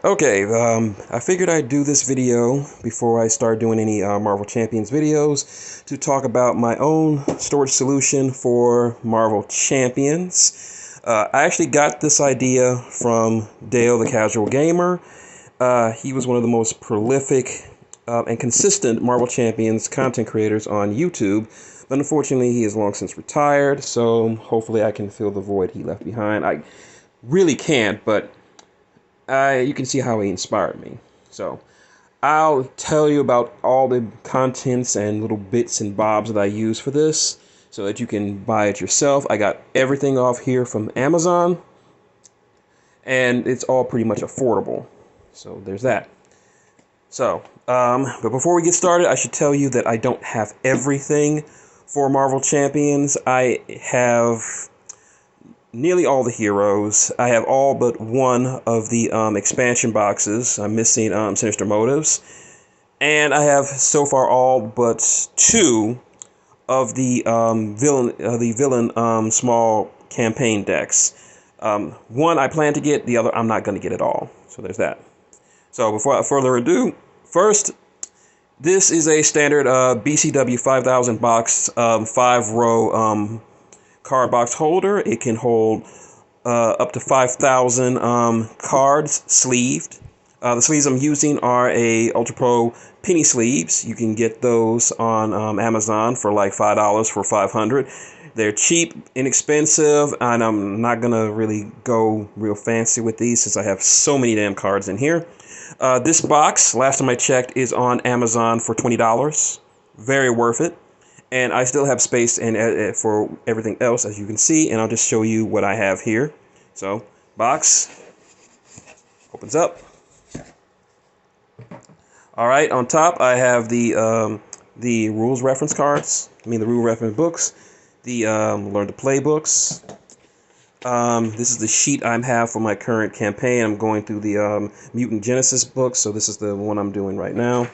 Okay, I figured I'd do this video before I start doing any Marvel Champions videos to talk about my own storage solution for Marvel Champions. I actually got this idea from Dale the Casual Gamer. He was one of the most prolific and consistent Marvel Champions content creators on YouTube, but unfortunately he is long since retired, so hopefully I can fill the void he left behind. I really can't, but you can see how he inspired me. So I'll tell you about all the contents and little bits and bobs that I use for this so that you can buy it yourself. I got everything off here from Amazon, and it's all pretty much affordable. So there's that. So, but before we get started, I should tell you that I don't have everything for Marvel Champions. I have nearly all the heroes. I have all but one of the expansion boxes. I'm missing Sinister Motives. And I have so far all but two of the villain small campaign decks. One I plan to get, the other I'm not going to get at all. So there's that. So before further ado, first, this is a standard BCW 5000 box 5-row card box holder. It can hold up to 5,000 cards sleeved. The sleeves I'm using are a Ultra Pro penny sleeves. You can get those on Amazon for like $5 for 500. They're cheap, inexpensive, and I'm not gonna really go real fancy with these since I have so many damn cards in here. This box, last time I checked, is on Amazon for $20. Very worth it. And I still have space and for everything else, as you can see, and I'll just show you what I have here. So, box opens up. All right, on top I have the rules reference cards. The rule reference books, the learn to play books. This is the sheet I have for my current campaign. I'm going through the Mutant Genesis book, so this is the one I'm doing right now.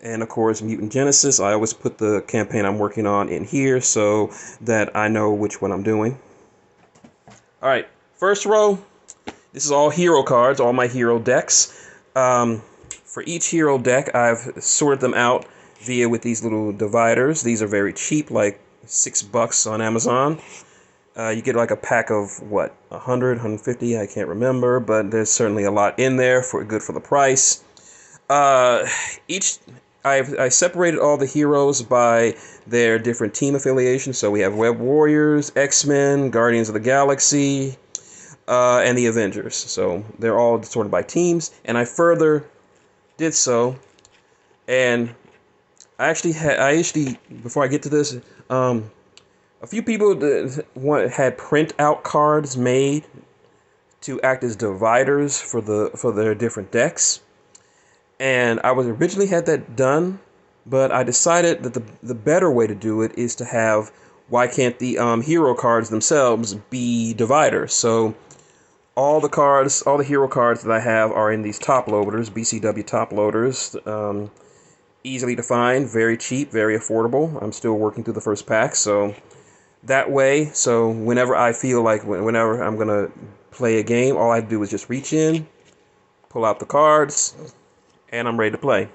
And of course, Mutant Genesis, I always put the campaign I'm working on in here so that I know which one I'm doing. Alright, first row, this is all hero cards, all my hero decks. For each hero deck, I've sorted them out with these little dividers. These are very cheap, like $6 on Amazon. You get like a pack of, what, 100, 150, I can't remember, but there's certainly a lot in there, good for the price. I separated all the heroes by their different team affiliations. So we have Web Warriors, X-Men, Guardians of the Galaxy, and the Avengers. So they're all sorted by teams. And I further did so. And I actually, before I get to this, a few people had print-out cards made to act as dividers for their different decks. And I was originally had that done, but I decided that the better way to do it is to have, why can't the hero cards themselves be dividers? So all the hero cards that I have are in these top loaders, BCW top loaders. Easily to find, very cheap, very affordable. I'm still working through the first pack, so that way, so whenever I feel like, whenever I'm going to play a game, all I do is just reach in, pull out the cards, and I'm ready to play.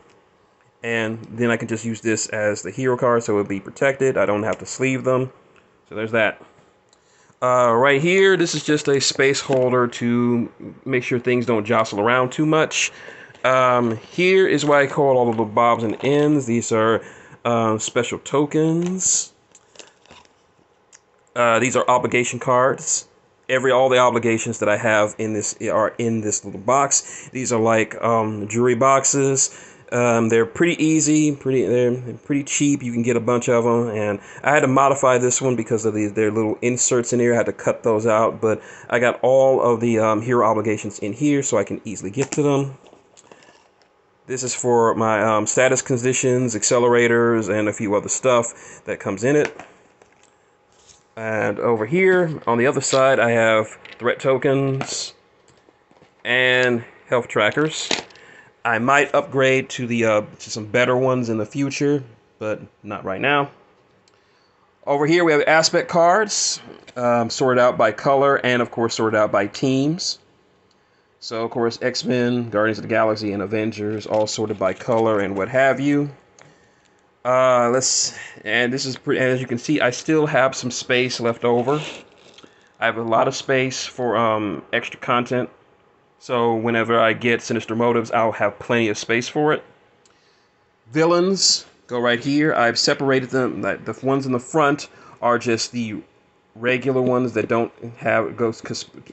And then I can just use this as the hero card so it'll be protected. I don't have to sleeve them. So there's that. Right here, this is just a space holder to make sure things don't jostle around too much. Here is what I call all the little bobs and ends. These are special tokens. These are obligation cards. All the obligations that I have in this are in this little box. These are like jewelry boxes. They're pretty easy, they're pretty cheap. You can get a bunch of them, and I had to modify this one because of their little inserts in here. I had to cut those out, but I got all of the hero obligations in here, so I can easily get to them. This is for my status conditions, accelerators, and a few other stuff that comes in it. And over here, on the other side, I have threat tokens and health trackers. I might upgrade to to some better ones in the future, but not right now. Over here, we have aspect cards, sorted out by color and, of course, sorted out by teams. So, of course, X-Men, Guardians of the Galaxy, and Avengers, all sorted by color and what have you. And this is pretty, and as you can see, I still have some space left over. I have a lot of space for extra content. So whenever I get Sinister Motives, I'll have plenty of space for it. Villains go right here. I've separated them. The ones in the front are just the regular ones that don't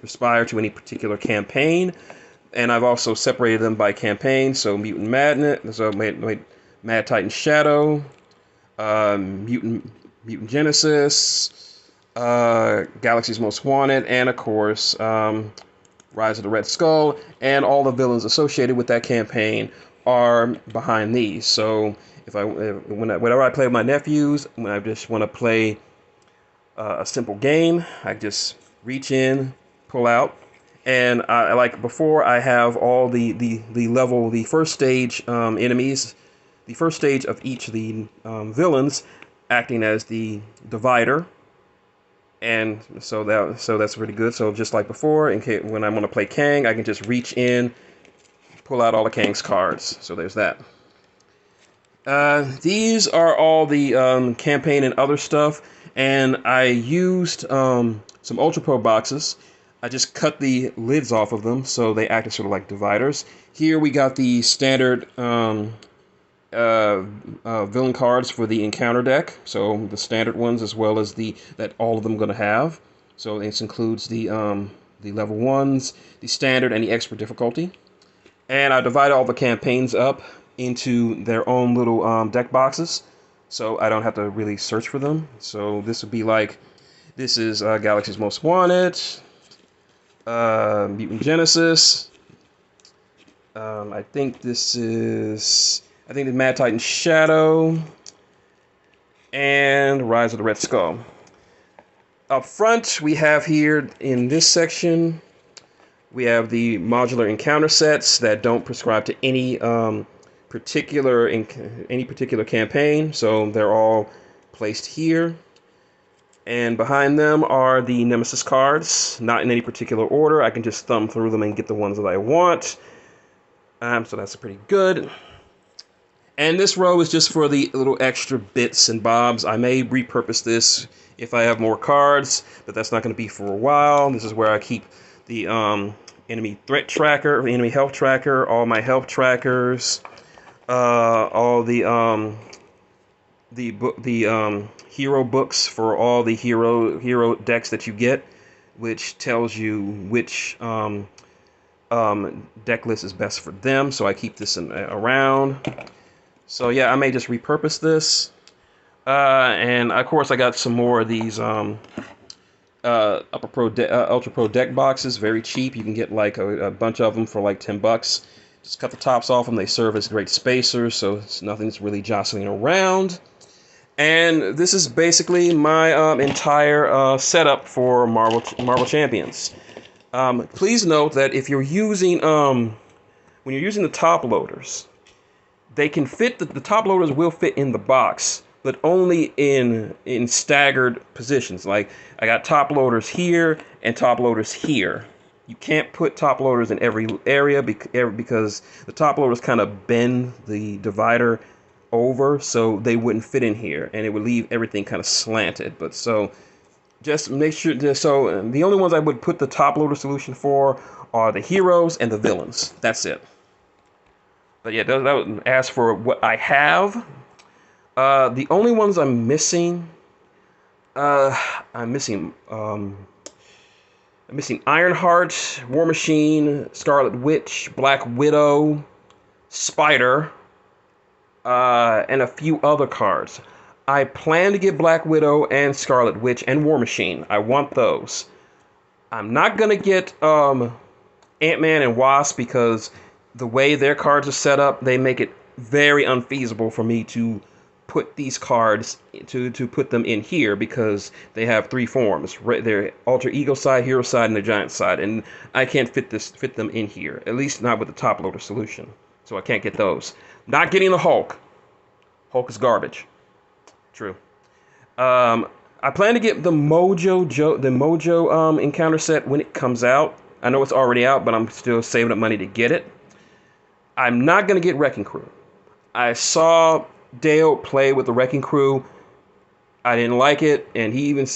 aspire to any particular campaign, and I've also separated them by campaign. So Mutant Madness, Mad Titan Shadow, Mutant Genesis, Galaxy's Most Wanted, and of course Rise of the Red Skull, and all the villains associated with that campaign are behind these. So whenever I play with my nephews, when I just want to play a simple game, I just reach in, pull out, and like before, I have all the first stage enemies, the first stage of each of the villains acting as the divider. And so that's pretty good. So just like before, in case when I want to play Kang, I can just reach in, pull out all of Kang's cards. So there's that. These are all the campaign and other stuff, and I used some Ultra Pro boxes. I just cut the lids off of them so they act as sort of like dividers. Here we got the standard villain cards for the encounter deck, so the standard ones as well as that all of them going to have. So this includes the level 1s, the standard, and the expert difficulty. And I divided all the campaigns up into their own little deck boxes, so I don't have to really search for them. So this would be like, this is Galaxy's Most Wanted, Mutant Genesis. I think the Mad Titan Shadow, and Rise of the Red Skull. Up front, we have here in this section, we have the modular encounter sets that don't prescribe to any particular campaign, so they're all placed here. And behind them are the Nemesis cards, not in any particular order. I can just thumb through them and get the ones that I want. So that's pretty good. And this row is just for the little extra bits and bobs. I may repurpose this if I have more cards, but that's not going to be for a while. This is where I keep the enemy threat tracker, the enemy health tracker, all my health trackers, all the hero books for all the hero decks that you get, which tells you which deck list is best for them. So I keep this around. So yeah, I may just repurpose this. And of course I got some more of these Ultra Pro deck boxes, very cheap. You can get like a bunch of them for like $10. Just cut the tops off them. They serve as great spacers, so nothing's really jostling around. And this is basically my entire setup for Marvel Champions. Please note that if you're using when you're using the top loaders, they can fit, the top loaders will fit in the box, but only in staggered positions. Like I got top loaders here and top loaders here. You can't put top loaders in every area because the top loaders kind of bend the divider over, so they wouldn't fit in here, and it would leave everything kind of slanted. But so just make sure. So the only ones I would put the top loader solution for are the heroes and the villains. That's it. But yeah, that would ask for what I have. The only ones I'm missing, I'm missing Ironheart, War Machine, Scarlet Witch, Black Widow, Spider, and a few other cards. I plan to get Black Widow and Scarlet Witch and War Machine. I want those. I'm not gonna get Ant-Man and Wasp because the way their cards are set up, they make it very unfeasible for me to put these cards to put them in here because they have three forms: their alter ego side, hero side, and the giant side, and I can't fit them in here. At least not with the top loader solution. So I can't get those. Not getting the Hulk. Hulk is garbage. True. I plan to get the Mojo encounter set when it comes out. I know it's already out, but I'm still saving up money to get it. I'm not going to get Wrecking Crew. I saw Dale play with the Wrecking Crew. I didn't like it, and even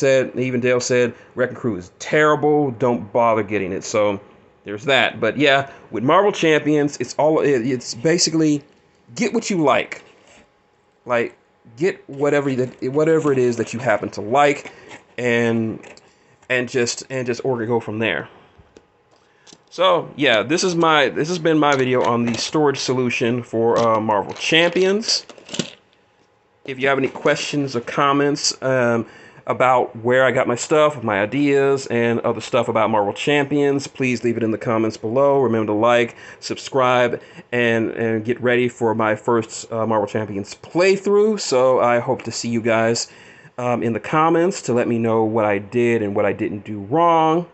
Dale said, Wrecking Crew is terrible, don't bother getting it. So there's that. But yeah, with Marvel Champions, it's basically get what you like. Like, get whatever it is that you happen to like, and just go from there. So yeah, this has been my video on the storage solution for Marvel Champions. If you have any questions or comments about where I got my stuff, my ideas, and other stuff about Marvel Champions, please leave it in the comments below. Remember to like, subscribe, and get ready for my first Marvel Champions playthrough. So I hope to see you guys in the comments to let me know what I did and what I didn't do wrong.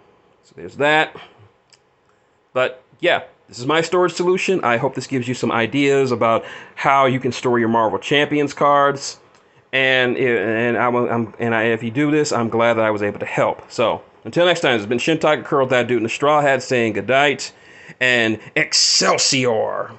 So there's that. But yeah, this is my storage solution. I hope this gives you some ideas about how you can store your Marvel Champions cards. And if you do this, I'm glad that I was able to help. So until next time, it's been shintigercurl, that dude in the straw hat, saying good night and Excelsior.